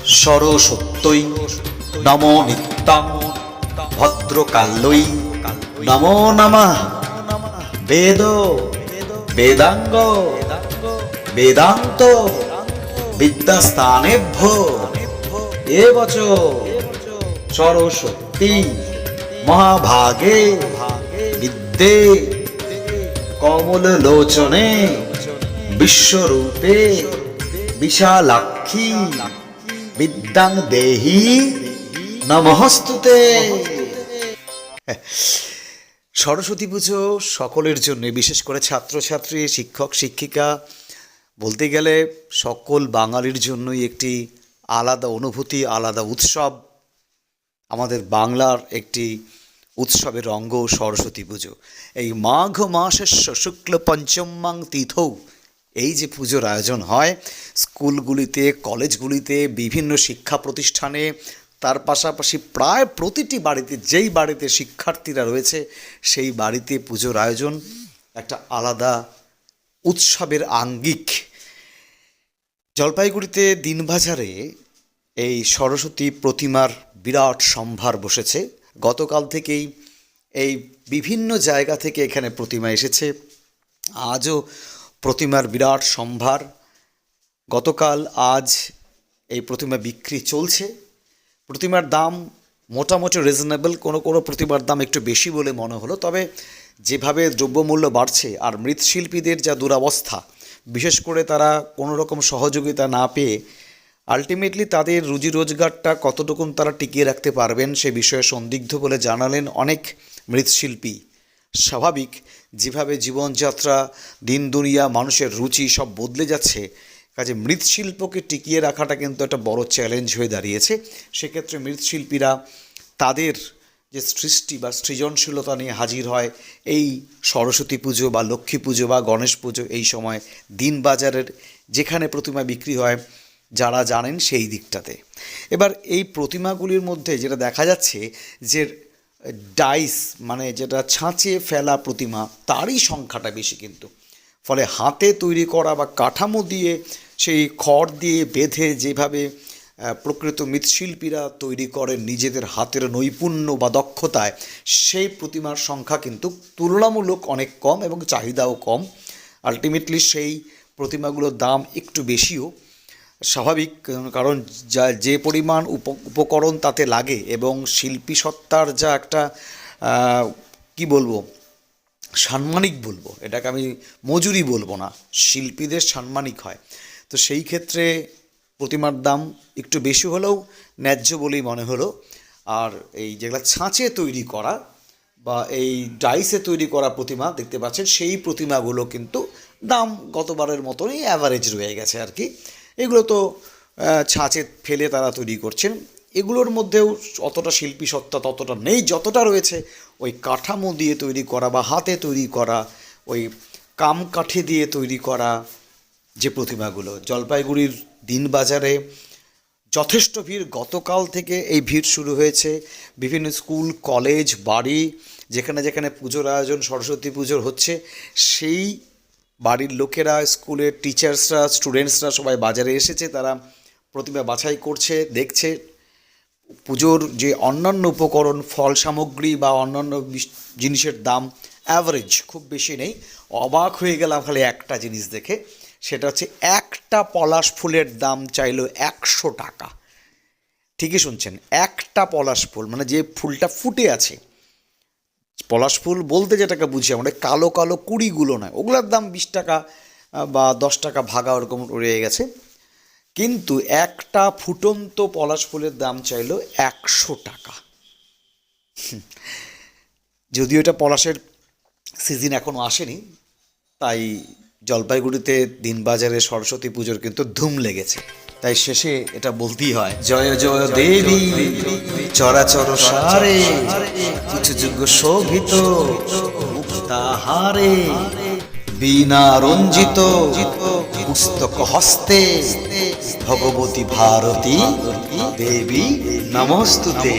সরস্বত্যৈ নমো নিত্যং ভদ্রকাল্যৈ নমো নমঃ। বেদ বেদাঙ্গ বেদান্ত বিদ্যাস্থানেভ্যো এবচ সরস্বতী মহাভাগে বিদ্যে কমললোচনে বিশ্বরূপে বিশালাক্ষী বিদ্যাং দেহি নমস্তুতে। সরস্বতী পুজো সকলের জন্য, বিশেষ করে ছাত্রছাত্রী, শিক্ষক শিক্ষিকা, বলতে গেলে সকল বাঙালির জন্যই একটি আলাদা অনুভূতি, আলাদা উৎসব। আমাদের বাংলার একটি উৎসবের অঙ্গ সরস্বতী পুজো। এই মাঘ মাসস্য শুক্ল পঞ্চমাং তিথৌ এই যে পুজোর আয়োজন হয় স্কুলগুলিতে, কলেজগুলিতে, বিভিন্ন শিক্ষা প্রতিষ্ঠানে, তার পাশাপাশি প্রায় প্রতিটি বাড়িতে, যেই বাড়িতে শিক্ষার্থীরা রয়েছে সেই বাড়িতে পুজোর আয়োজন একটা আলাদা উৎসবের আঙ্গিক। জলপাইগুড়িতে দিনবাজারে এই সরস্বতী প্রতিমার বিরাট সম্ভার বসেছে। গতকাল থেকেই এই বিভিন্ন জায়গা থেকে এখানে প্রতিমা এসেছে। আজও প্রতিমার বিরাট সম্ভার। গতকাল আজ এই প্রতিমা বিক্রি চলছে। প্রতিমার দাম মোটামুটি রিজনেবল, কোনো কোনো প্রতিমার দাম একটু বেশি বলে মনে হলো। তবে যেভাবে দ্রব্যমূল্য বাড়ছে আর মৃৎশিল্পীদের যা দুরবস্থা, বিশেষ করে তারা কোনো রকম সহযোগিতা না পেয়ে আলটিমেটলি তাদের রুজি রোজগারটা কতটুকু তারা টিকিয়ে রাখতে পারবেন সে বিষয়ে সন্দিগ্ধ বলে জানালেন অনেক মৃৎশিল্পী। স্বাভাবিক, যেভাবে জীবনযাত্রা, দিন দুনিয়া, মানুষের রুচি সব বদলে যাচ্ছে, কাজে মৃৎশিল্পকে টিকিয়ে রাখাটা কিন্তু একটা বড় চ্যালেঞ্জ হয়ে দাঁড়িয়েছে। সেক্ষেত্রে মৃৎশিল্পীরা তাদের যে সৃষ্টি বা সৃজনশীলতা নিয়ে হাজির হয় এই সরস্বতী পুজো বা লক্ষ্মী পুজো বা গণেশ পুজো এই সময় দিনবাজারের যেখানে প্রতিমা বিক্রি হয়, যারা জানেন সেই দিকটাতে। এবার এই প্রতিমাগুলির মধ্যে যেটা দেখা যাচ্ছে যে ডাইস, মানে যেটা ছাঁচে ফেলা প্রতিমা, তারই সংখ্যাটা বেশি কিন্তু। ফলে হাতে তৈরি করা বা কাঠামো দিয়ে, সেই খড় দিয়ে বেঁধে যেভাবে প্রকৃত মৃৎশিল্পীরা তৈরি করেন নিজেদের হাতের নৈপুণ্য বা দক্ষতায়, সেই প্রতিমার সংখ্যা কিন্তু তুলনামূলক অনেক কম এবং চাহিদাও কম। আলটিমেটলি সেই প্রতিমাগুলোর দাম একটু বেশিও স্বাভাবিক, কারণ যে পরিমাণ উপকরণ তাতে লাগে এবং শিল্পী সত্তার যা একটা কি বলবো, সাম্মানিক বলবো, এটাকে আমি মজুরি বলবো না, শিল্পীদের সাম্মানিক হয়। তো সেই ক্ষেত্রে প্রতিমার দাম একটু বেশি হলেও ন্যায্য বলেই মনে হলো। আর এই যেগুলো ছাঁচে তৈরি করা বা এই ডাইসে তৈরি করা প্রতিমা দেখতে পাচ্ছেন, সেই প্রতিমাগুলো কিন্তু দাম গতবারের মতনই অ্যাভারেজ রয়ে গেছে আর কি। এগুলো তো ছাঁচে ফেলে তারা তৈরি করছেন, এগুলোর মধ্যেও অতটা শিল্পী সত্তা ততটা নেই যতটা রয়েছে ওই কাঠামো দিয়ে তৈরি করা বা হাতে তৈরি করা, ওই কামকাঠি দিয়ে তৈরি করা যে প্রতিমাগুলো। জলপাইগুড়ির দিনবাজারে যথেষ্ট ভিড়। গতকাল থেকে এই ভিড় শুরু হয়েছে। বিভিন্ন স্কুল, কলেজ, বাড়ি, যেখানে যেখানে পুজোর আয়োজন সরস্বতী পুজোর হচ্ছে, সেই বাড়ির লোকেরা, স্কুলের টিচার্সরা, স্টুডেন্টসরা সবাই বাজারে এসেছে। তারা প্রতিমা বাছাই করছে, দেখছে। পুজোর যে অন্যান্য উপকরণ, ফল সামগ্রী বা অন্যান্য জিনিসের দাম অ্যাভারেজ, খুব বেশি নেই। অবাক হয়ে গেলাম খালি একটা জিনিস দেখে, সেটা হচ্ছে একটা পলাশ ফুলের দাম চাইলো 100 টাকা। ঠিকই শুনছেন, একটা পলাশ ফুল, মানে যে ফুলটা ফুটে আছে। পলাশ ফুল বলতে যেটাকে বুঝি আমরা, কালো কালো কুড়িগুলো নয়, ওগুলোর দাম 20 টাকা বা 10 টাকা ভাগা ওরকম রয়ে গেছে। কিন্তু একটা ফুটন্ত পলাশ ফুলের দাম চাইলো 100 টাকা। যদিও এটা পলাশের সিজন এখনও আসেনি, তাই জলপাইগুড়িতে দিনবাজারে সরস্বতী পুজোর কিন্তু ধুম লেগেছে। তাই শেষে এটা বলতেই হয়, জয় জয় দেবী চরাচর সারে, কিছু যুগ শোভিত মুক্তাহারে, বীণা রঞ্জিত পুস্তক হস্তে, ভগবতী ভারতী দেবী নমস্তুতে।